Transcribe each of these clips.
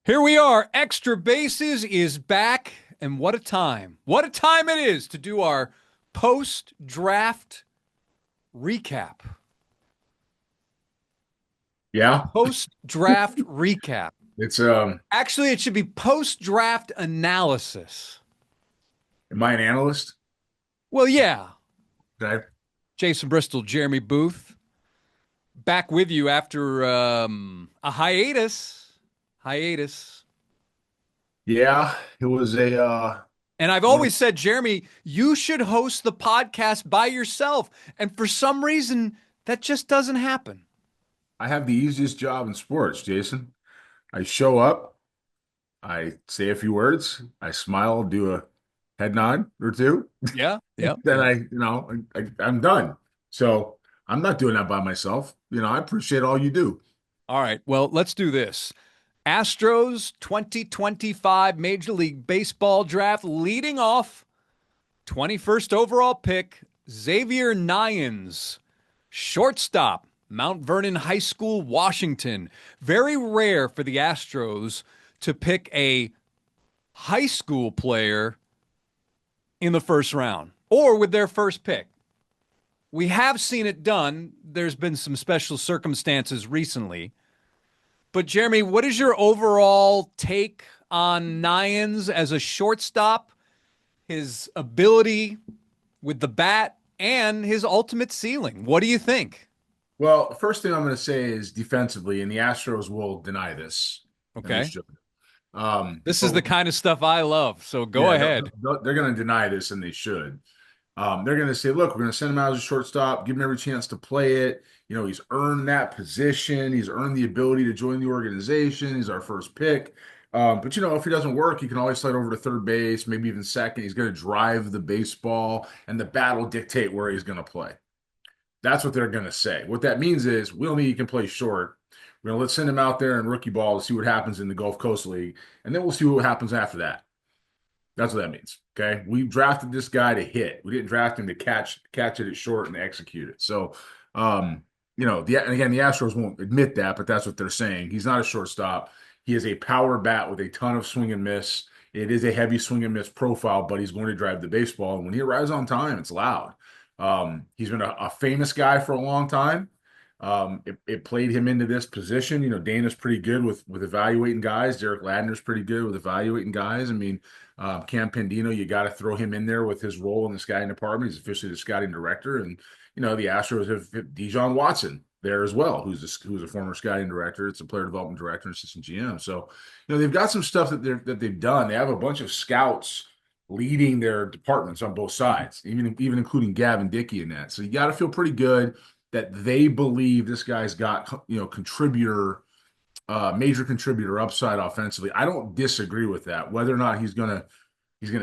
Here we are. Extra Bases is back, and what a time. What a time it is to do our post draft recap. Yeah, Post draft recap. it's Actually, it should be post draft analysis. am I an analyst? Well, yeah. Okay. Jason Bristol, Jeremy Booth, back with you after a hiatus. Hiatus. Yeah, it was a And I've one of, always said, Jeremy, you should host the podcast by yourself. And for some reason, that just doesn't happen. I have the easiest job in sports, Jason. I show up, I say a few words, I smile, do a head nod or two, Yeah, yeah, then yeah. I'm done. So I'm not doing that by myself. I appreciate all you do. All right. Well, let's do this. Astros 2025 Major League Baseball draft leading off 21st overall pick, Xavier Neyens, shortstop, Mount Vernon High School, Washington. Very rare for the Astros to pick a high school player in the first round or with their first pick. We have seen it done. There's been some special circumstances recently. But Jeremy, what is your overall take on Nyans as a shortstop, his ability with the bat, and his ultimate ceiling? What do you think? Well, the first thing I'm going to say is defensively, and the Astros will deny this, and they Okay. should. This is But the kind of stuff I love. So go Yeah, ahead. they're going to deny this, and they should. They're going to say, "Look, we're going to send him out as a shortstop, give him every chance to play it. He's earned that position. He's earned the ability to join the organization. He's our first pick. But if he doesn't work, he can always slide over to third base, maybe even second. He's going to drive the baseball, and the bat will dictate where he's going to play." That's what they're going to say. What that means is we don't think he can play short. Let's send him out there in rookie ball to see what happens in the Gulf Coast League, and then we'll see what happens after that. That's what that means. Okay. We drafted this guy to hit. We didn't draft him to catch it at short and execute it. So and again, the Astros won't admit that, but that's what they're saying. He's not a shortstop. He is a power bat with a ton of swing and miss. It is a heavy swing and miss profile, but he's going to drive the baseball. And when he arrives on time, it's loud. He's been a famous guy for a long time. It played him into this position. Dana's pretty good with evaluating guys. Derek Ladner's pretty good with evaluating guys. I mean, Cam Pendino, you got to throw him in there with his role in the scouting department. He's officially the scouting director, and the Astros have Dijon Watson there as well, who's a former scouting director. It's a player development director and assistant GM. So, they've got some stuff that they've done. They have a bunch of scouts leading their departments on both sides, even including Gavin Dickey in that. So you got to feel pretty good that they believe this guy's got major contributor upside offensively. I don't disagree with that. Whether or not he's gonna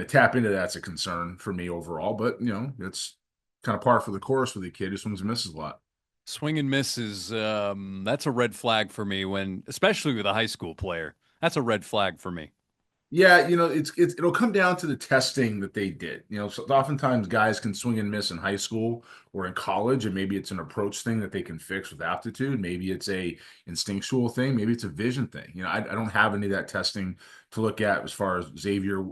tap into that's a concern for me overall. But it's kind of par for the course with a kid who swings and misses a lot. Swing and miss is that's a red flag for me especially with a high school player. That's a red flag for me. Yeah, it'll come down to the testing that they did. So oftentimes guys can swing and miss in high school or in college, and maybe it's an approach thing that they can fix with aptitude. Maybe it's a instinctual thing. Maybe it's a vision thing. I don't have any of that testing to look at as far as Xavier,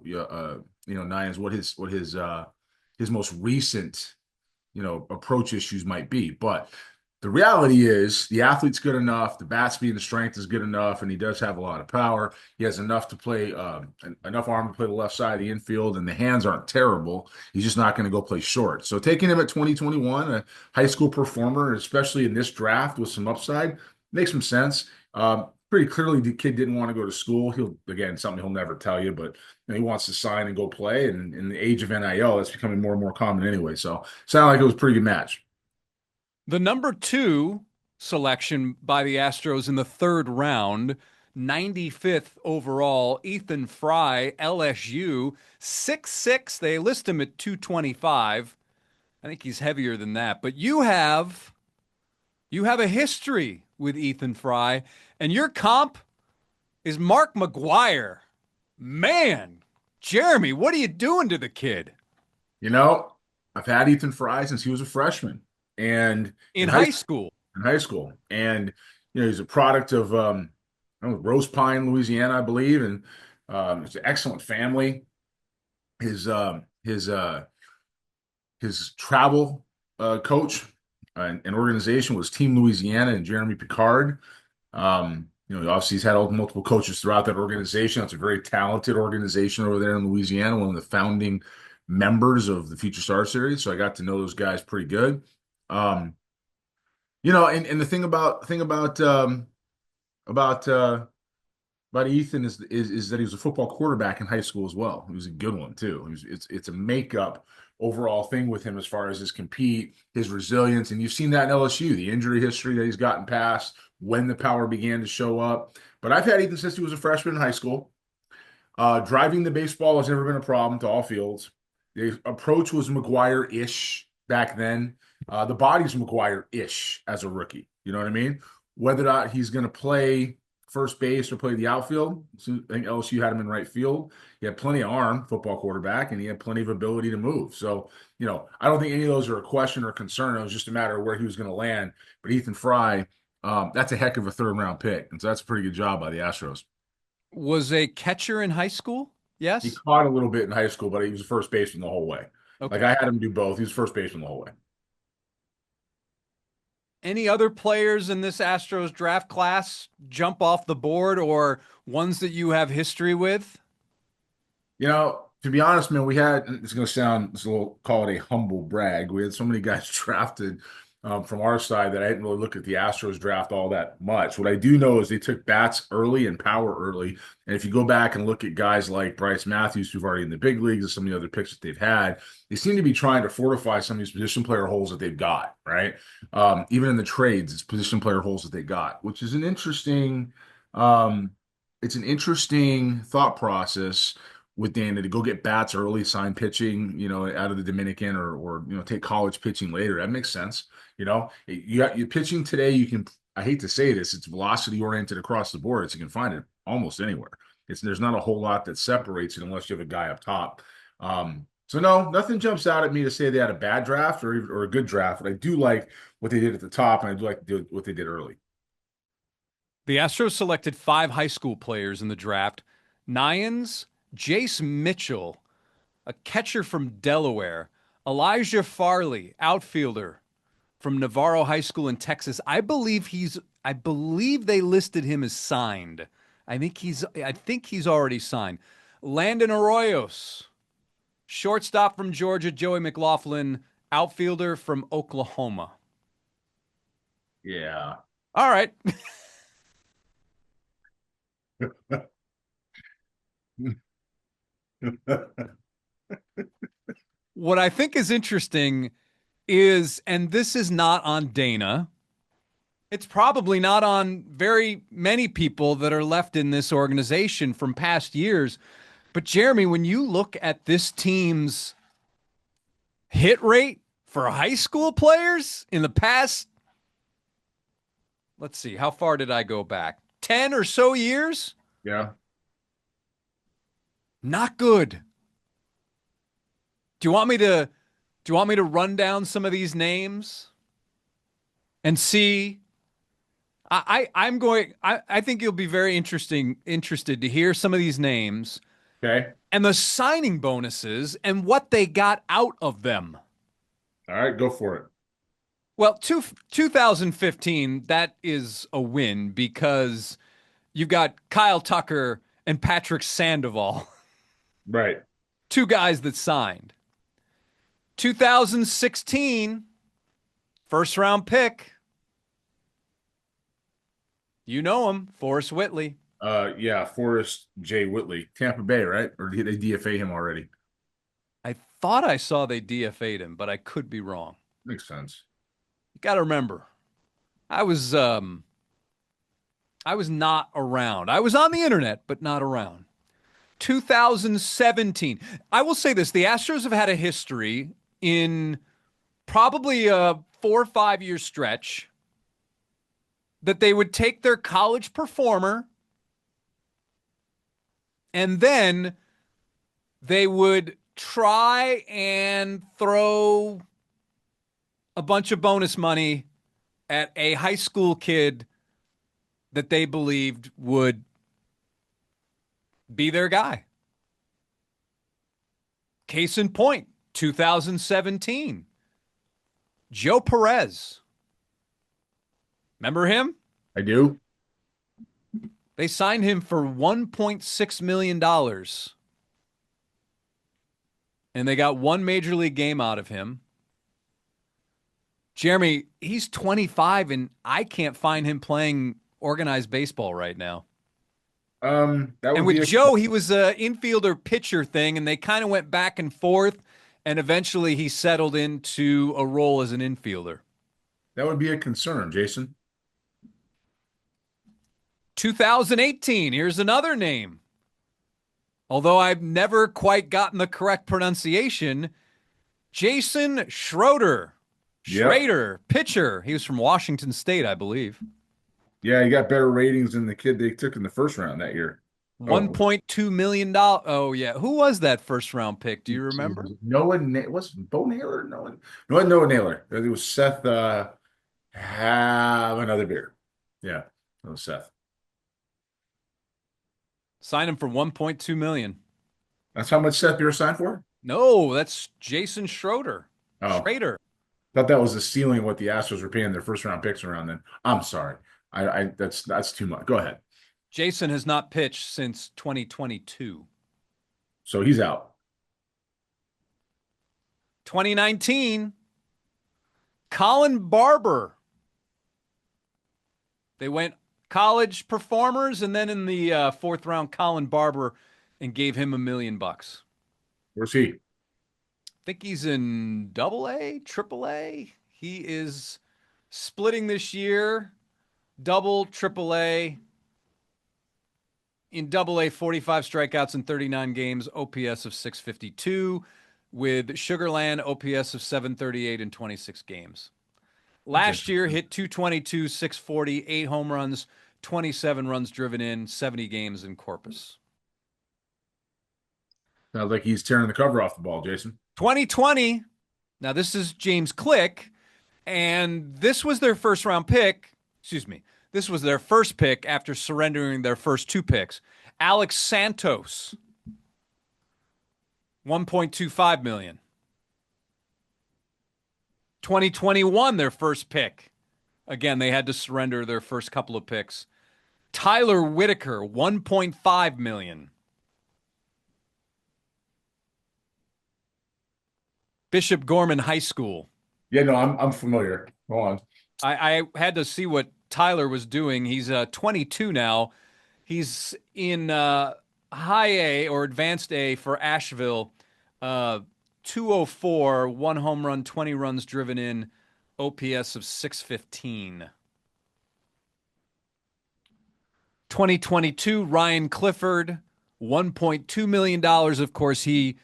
Nines, his most recent, approach issues might be. But the reality is the athlete's good enough, the bat speed and strength is good enough, and he does have a lot of power. He has enough to play, enough arm to play the left side of the infield, and the hands aren't terrible. He's just not going to go play short. So taking him at 2021, a high school performer, especially in this draft with some upside, makes some sense. Pretty clearly, the kid didn't want to go to school. Something he'll never tell you, but he wants to sign and go play. And in the age of NIL, that's becoming more and more common anyway. So sounded like it was a pretty good match. The number two selection by the Astros in the third round, 95th overall, Ethan Frey, LSU, 6'6". They list him at 225. I think he's heavier than that. But you have a history with Ethan Frey, and your comp is Mark McGwire. Man, Jeremy, what are you doing to the kid? You know, I've had Ethan Frey since he was a freshman and In high school. in high school. And he's a product of Rose Pine, Louisiana, I believe, and it's an excellent family. His um, his uh, his travel and organization was Team Louisiana and Jeremy Picard. Obviously he's had multiple coaches throughout that organization. It's a very talented organization over there in Louisiana, one of the founding members of the Future Star Series. So I got to know those guys pretty good. Um, and the about about Ethan is that he was a football quarterback in high school as well. He was a good one too. It's a makeup overall thing with him as far as his resilience, and you've seen that in LSU, the injury history that he's gotten past when the power began to show up. But I've had Ethan since he was a freshman in high school. Driving the baseball has never been a problem to all fields. The approach was McGwire-ish back then. The body's McGwire-ish as a rookie. You know what I mean? Whether or not he's going to play first base or play the outfield. So I think LSU had him in right field. He had plenty of arm, football quarterback, and he had plenty of ability to move. So, I don't think any of those are a question or concern. It was just a matter of where he was going to land. But Ethan Frey, that's a heck of a third-round pick. And so that's a pretty good job by the Astros. Was a catcher in high school? He Yes. caught a little bit in high school, but he was a first baseman the whole way. Like Okay. I had him do both. He was first baseman the whole way. Any other players in this Astros draft class jump off the board or ones that you have history with? To be honest, man, it's going to sound, call it a humble brag. We had so many guys drafted from our side that I didn't really look at the Astros draft all that much. What I do know is they took bats early and power early. And if you go back and look at guys like Bryce Matthews, who've already in the big leagues, and some of the other picks that they've had, they seem to be trying to fortify some of these position player holes that they've got, right? Even in the trades, it's position player holes that they got, which is um, it's an interesting thought process with Dana to go get bats early, sign pitching, out of the Dominican or take college pitching later. That makes sense. You pitching today, I hate to say this, it's velocity oriented across the board. So you can find it almost anywhere. There's not a whole lot that separates it unless you have a guy up top. So no, nothing jumps out at me to say they had a bad draft or a good draft, but I do like what they did at the top, and I do like what they did early. The Astros selected 5 high school players in the draft. Neyens, Jace Mitchell, a catcher from Delaware, Elijah Farley, outfielder from Navarro High School in Texas. I believe they listed him as signed. I think he's already signed. Landon Arroyos, shortstop from Georgia, Joey McLaughlin, outfielder from Oklahoma. Yeah. All right. What I think is interesting is, and this is not on Dana, it's probably not on very many people that are left in this organization from past years. But Jeremy, when you look at this team's hit rate for high school players in the past, let's see, how far did I go back? 10 or so years? Yeah. Not good. Do you want me to run down some of these names and see? I think you'll be very interested to hear some of these names Okay. and the signing bonuses and what they got out of them. All right, go for it. Well, 2015, that is a win because you've got Kyle Tucker and Patrick Sandoval, Right. 2 guys that signed. 2016, first round pick. You know him, Forrest Whitley. Yeah, Forrest J. Whitley, Tampa Bay, right? Or did they DFA him already? I thought I saw they DFA'd him, but I could be wrong. Makes sense. You got to remember, I was not around. I was on the internet, but not around. 2017. I will say this, the Astros have had a history in probably a 4 or 5 year stretch that they would take their college performer and then they would try and throw a bunch of bonus money at a high school kid that they believed would be their guy. Case in point, 2017, Joe Perez. Remember him? I do. They signed him for $1.6 million. And they got one major league game out of him. Jeremy, he's 25, and I can't find him playing organized baseball right now. That And would be with Joe, he was an infielder pitcher thing, and they kind of went back and forth, and eventually he settled into a role as an infielder. that would be a concern, Jason. 2018, here's another name. Although I've never quite gotten the correct pronunciation, Jason Schroeder. Yep. Schrader, pitcher. He was from Washington State, I believe. Yeah, he got better ratings than the kid they took in the first round that year. $1.2 million. Oh, yeah. Who was that first round pick? Do you remember? Was Bo Naylor? Noah Naylor. It was Seth. Have another beer. Yeah, it was Seth. Sign him for $1.2 million. That's how much Seth Beer signed for? No, that's Jason Schroeder. Oh, Schrader. thought that was the ceiling of what the Astros were paying their first round picks around then. I'm sorry. I that's too much. Go ahead. Jason has not pitched since 2022. So he's out. 2019, Colin Barber. They went college performers, and then in the fourth round, Colin Barber, and gave him $1 million. Where's he? I think he's in AA, AAA. He is splitting this year, double, AAA. In AA, 45 strikeouts in 39 games, OPS of 652, with Sugarland OPS of 738 in 26 games. Last year, hit 222, 640, 8 home runs, 27 runs driven in, 70 games in Corpus. Sounds like he's tearing the cover off the ball, Jason. 2020. Now, this is James Click, and this was their first round pick. Excuse me. This was their first pick after surrendering their first 2 picks. Alex Santos, $1.25 million. 2021, their first pick. Again, they had to surrender their first couple of picks. Tyler Whitaker, $1.5 million. Bishop Gorman High School. Yeah, no, I'm familiar. Go on. I had to see what Tyler was doing. He's 22 now. He's in high A or advanced A for Asheville. 204, 1 home run, 20 runs driven in, OPS of 615. 2022, Ryan Clifford, $1.2 million. Of course, he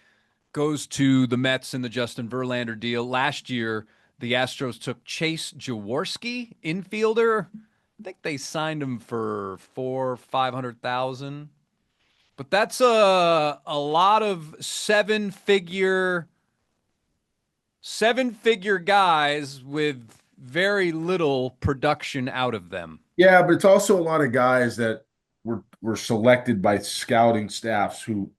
goes to the Mets in the Justin Verlander deal. Last year, the Astros took Chase Jaworski, infielder. I think they signed him for $500,000. But that's a lot of seven-figure guys with very little production out of them. Yeah, but it's also a lot of guys that were selected by scouting staffs who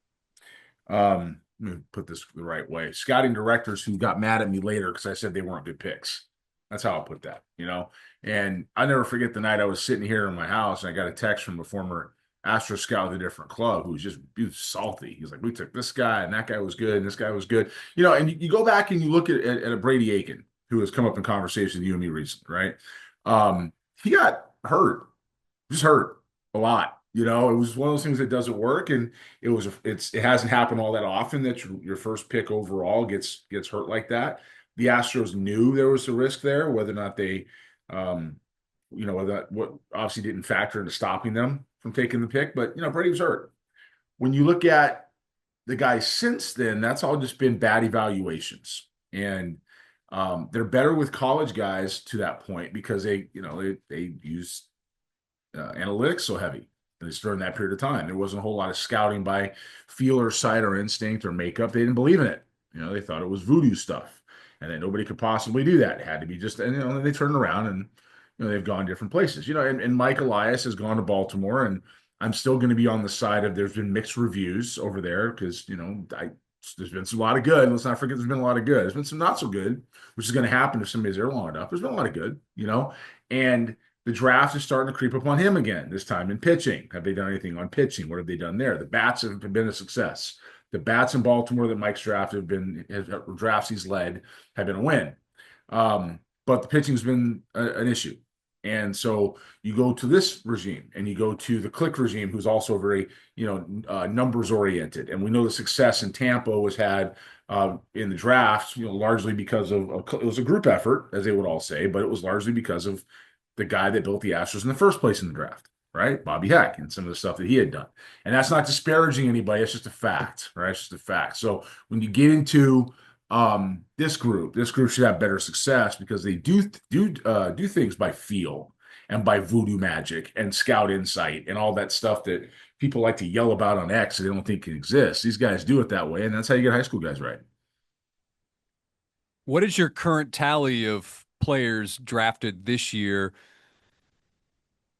let me put this the right way. Scouting directors who got mad at me later because I said they weren't good picks. That's how I'll put that, you know? And I never forget the night I was sitting here in my house and I got a text from a former Astro scout with a different club who he was salty. He's like, we took this guy and that guy was good and this guy was good. You know, and you go back and you look at a Brady Aiken who has come up in conversation with you and me recently, right? He got hurt, just hurt a lot. You know, it was one of those things that doesn't work, and it hasn't happened all that often that your first pick overall gets hurt like that. The Astros knew there was a risk there, whether or not they, what obviously didn't factor into stopping them from taking the pick. But Brady was hurt. When you look at the guys since then, that's all just been bad evaluations, and they're better with college guys to that point because they use analytics so heavy. It's during that period of time. There wasn't a whole lot of scouting by feel or sight or instinct or makeup. They didn't believe in it. They thought it was voodoo stuff and that nobody could possibly do that. It had to be just, and then they turned around and, they've gone different places. And Mike Elias has gone to Baltimore, and I'm still going to be on the side of there's been mixed reviews over there because there's been a lot of good. Let's not forget there's been a lot of good. There's been some not so good, which is going to happen if somebody's there long enough. There's been a lot of good. And the draft is starting to creep upon him again, this time in pitching. Have they done anything on pitching? What have they done there? The bats have been a success. The bats in Baltimore that Mike's drafts he's led have been a win. But the pitching's been an issue. And so you go to this regime and you go to the Click regime, who's also very, numbers oriented. And we know the success in Tampa was had in the draft, largely because of it was a group effort, as they would all say, but it was largely because of the guy that built the Astros in the first place in the draft, right? Bobby Heck, and some of the stuff that he had done. And that's not disparaging anybody. It's just a fact, right? It's just a fact. So when you get into this group should have better success because they do things by feel and by voodoo magic and scout insight and all that stuff that people like to yell about on X that they don't think can exist. These guys do it that way, and that's how you get high school guys right. What is your current tally of players drafted this year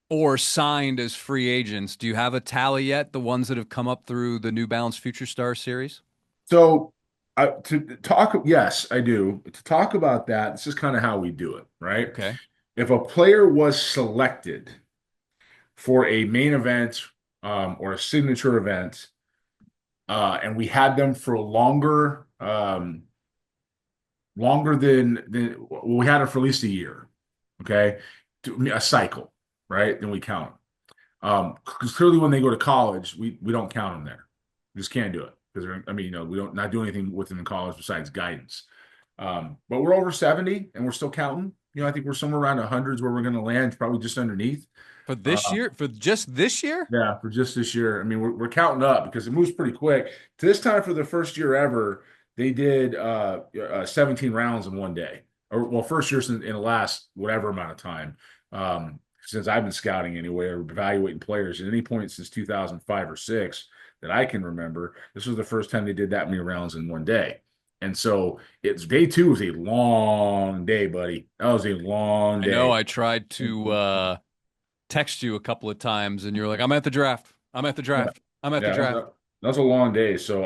or signed as free agents? Do you have a tally yet? The ones that have come up through the New Balance Future Star series? So, to talk, yes, I do. To talk about that, this is kind of how we do it, right? Okay. If a player was selected for a main event or a signature event, and we had them for longer than well, we had them for at least a year, okay, a cycle, right? Then we count them. Because clearly, when they go to college, we don't count them there. We just can't do it because we don't not do anything with them in college besides guidance. But we're over 70 and we're still counting. I think we're somewhere around the hundreds where we're going to land, probably just underneath. For this year? For just this year? Yeah, for just this year. I mean, we're counting up because it moves pretty quick. To this time, for the first year ever, they did 17 rounds in one day. Or well, first year in the last whatever amount of time. Since I've been scouting anyway or evaluating players at any point since 2005 or six that I can remember, this was the first time they did that many rounds in one day. And so it's day two was a long day, buddy. That was a long I know day. I tried to text you a couple of times and you're like, I'm at the draft. I'm at the Yeah, draft. I'm at the yeah, draft. that was a long day. So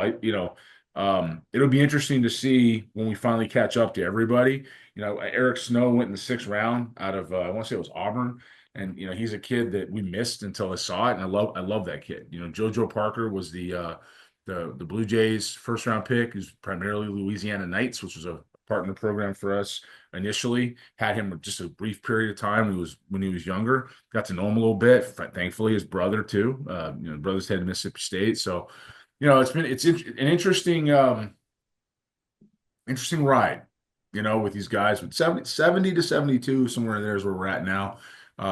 it'll be interesting to see when we finally catch up to everybody. Eric Snow went in the sixth round out of I want to say it was Auburn, and he's a kid that we missed until I saw it, and I love that kid. JoJo Parker was the Blue Jays first round pick, who's primarily Louisiana Knights, which was a partner program for us initially. Had him just a brief period of time when he was younger. Got to know him a little bit. Thankfully, his brother too. Brothers headed to Mississippi State. So, it's an interesting ride. With these guys, with 70 to 72, somewhere in there is where we're at now.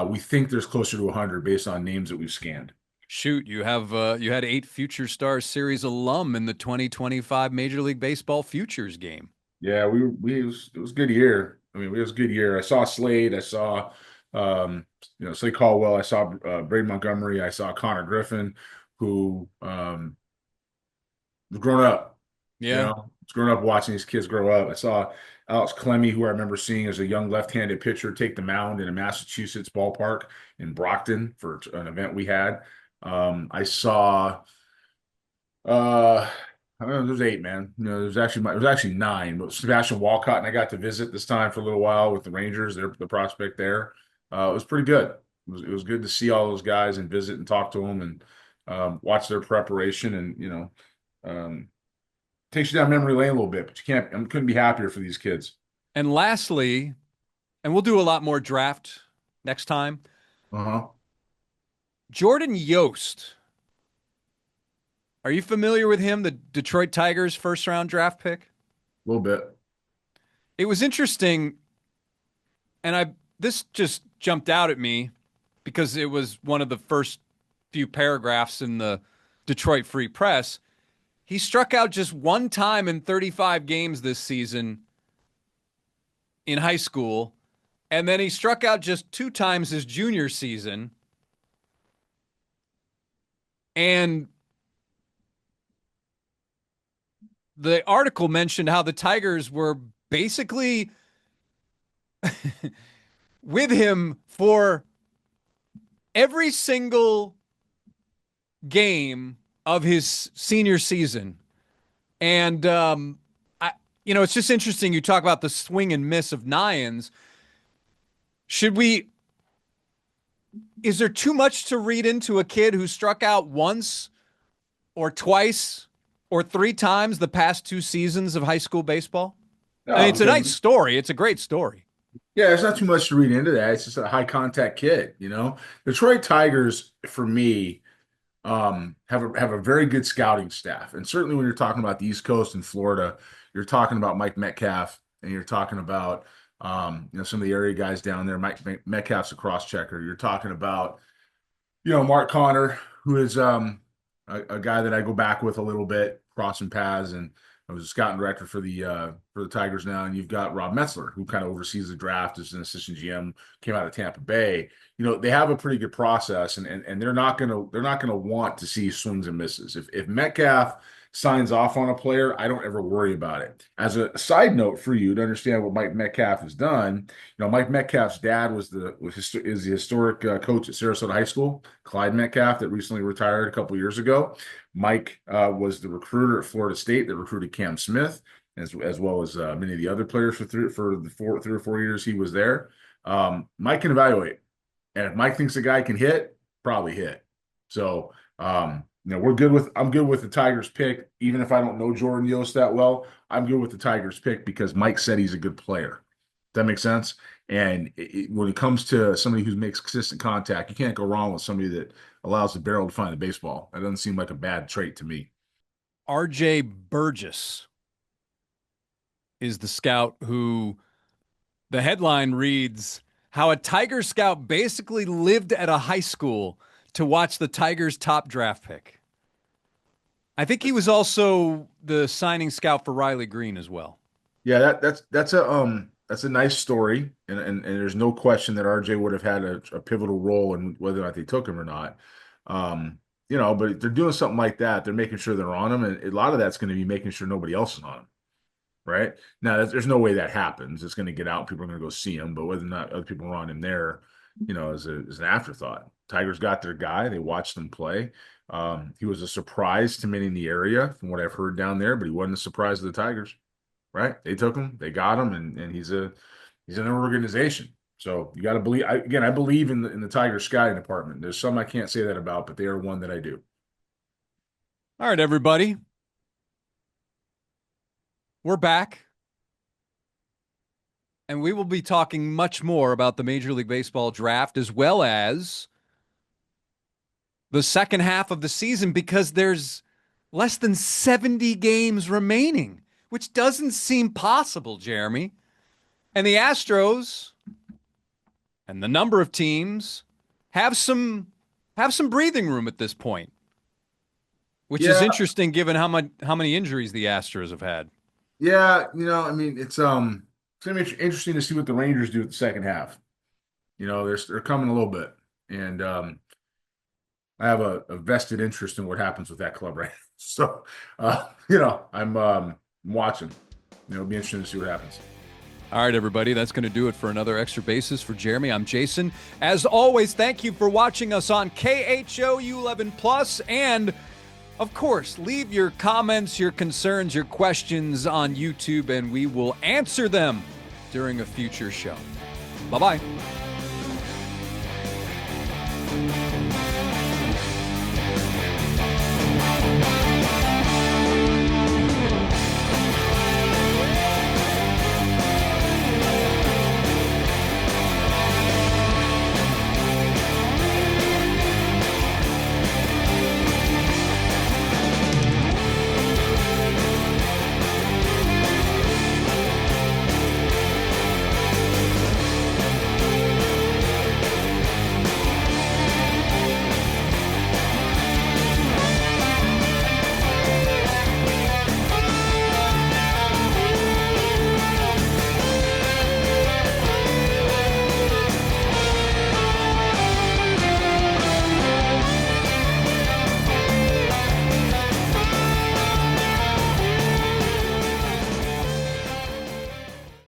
We think there's closer to 100 based on names that we've scanned. Shoot, you had 8 Future Stars Series alum in the 2025 Major League Baseball Futures game. Yeah, it was a good year. I mean, it was a good year. I saw Slade. I saw, Slade Caldwell. I saw Brady Montgomery. I saw Connor Griffin, who was grown up. Yeah. Was grown up watching these kids grow up. I saw Alex Clemmy, who I remember seeing as a young left-handed pitcher take the mound in a Massachusetts ballpark in Brockton for an event we had. I saw. I don't know, there's 8, man. there's actually 9, but Sebastian Walcott and I got to visit this time for a little while with the Rangers. They're the prospect there. It was pretty good. It was good to see all those guys and visit and talk to them and watch their preparation and takes you down memory lane a little bit, but I couldn't be happier for these kids. And lastly, and we'll do a lot more draft next time. Uh-huh. Jordan Yost. Are you familiar with him, the Detroit Tigers first round draft pick? A little bit. It was interesting, and this just jumped out at me because it was one of the first few paragraphs in the Detroit Free Press. He struck out just one time in 35 games this season in high school, and then he struck out just 2 times his junior season. And the article mentioned how the Tigers were basically with him for every single game of his senior season. And, it's just interesting. You talk about the swing and miss of Neyens. Is there too much to read into a kid who struck out once or twice or three times the past 2 seasons of high school baseball? No, I mean, it's a because nice story. It's a great story. yeah, there's not too much to read into that. It's just a high contact kid, Detroit Tigers, for me, have a very good scouting staff. And certainly when you're talking about the East Coast and Florida, you're talking about Mike Metcalf and you're talking about some of the area guys down there. Mike Metcalf's a cross checker. You're talking about, Mark Connor, who is a guy that I go back with a little bit, crossing paths, and I was a scouting director for the Tigers now. And you've got Rob Metzler, who kind of oversees the draft as an assistant GM, came out of Tampa Bay. They have a pretty good process, and they're not gonna want to see swings and misses. If Metcalf signs off on a player, I don't ever worry about it. As a side note for you to understand what Mike Metcalf has done, Mike Metcalf's dad is the historic coach at Sarasota High School, Clyde Metcalf, that recently retired a couple years ago. Mike was the recruiter at Florida State that recruited Cam Smith, as well as many of the other players for the 3 or 4 years he was there. Mike can evaluate, and if Mike thinks a guy can hit, probably hit. So I'm good with the Tigers pick. Even if I don't know Jordan Yost that well, I'm good with the Tigers pick because Mike said he's a good player. Does that make sense? And when it comes to somebody who makes consistent contact, you can't go wrong with somebody that allows the barrel to find the baseball. That doesn't seem like a bad trait to me. RJ Burgess is the scout who the headline reads, "How a Tiger scout basically lived at a high school to watch the Tigers' top draft pick." I think he was also the signing scout for Riley Green as well. Yeah, that's a nice story, and there's no question that RJ would have had a pivotal role in whether or not they took him or not. But they're doing something like that. They're making sure they're on him, and a lot of that's going to be making sure nobody else is on him. Right now, there's no way that happens. It's going to get out. People are going to go see him, but whether or not other people are on him there, is an afterthought. Tigers got their guy. They watched them play. He was a surprise to many in the area, from what I've heard down there, but he wasn't a surprise to the Tigers. Right? They took him, they got him, and he's an organization. So you got to believe. I believe in the Tigers scouting department. There's some I can't say that about, but they are one that I do. All right, everybody. We're back, and we will be talking much more about the Major League Baseball draft as well as the second half of the season, because there's less than 70 games remaining, which doesn't seem possible, Jeremy. And the Astros and the number of teams have some breathing room at this point, which is interesting given how many injuries the Astros have had. Yeah, it's going to be interesting to see what the Rangers do at the second half. They're coming a little bit, and I have a vested interest in what happens with that club right now. So, I'm watching. It'll be interesting to see what happens. All right, everybody, that's going to do it for another Extra Bases for Jeremy. I'm Jason. As always, thank you for watching us on KHOU 11+, and of course, leave your comments, your concerns, your questions on YouTube, and we will answer them during a future show. Bye-bye.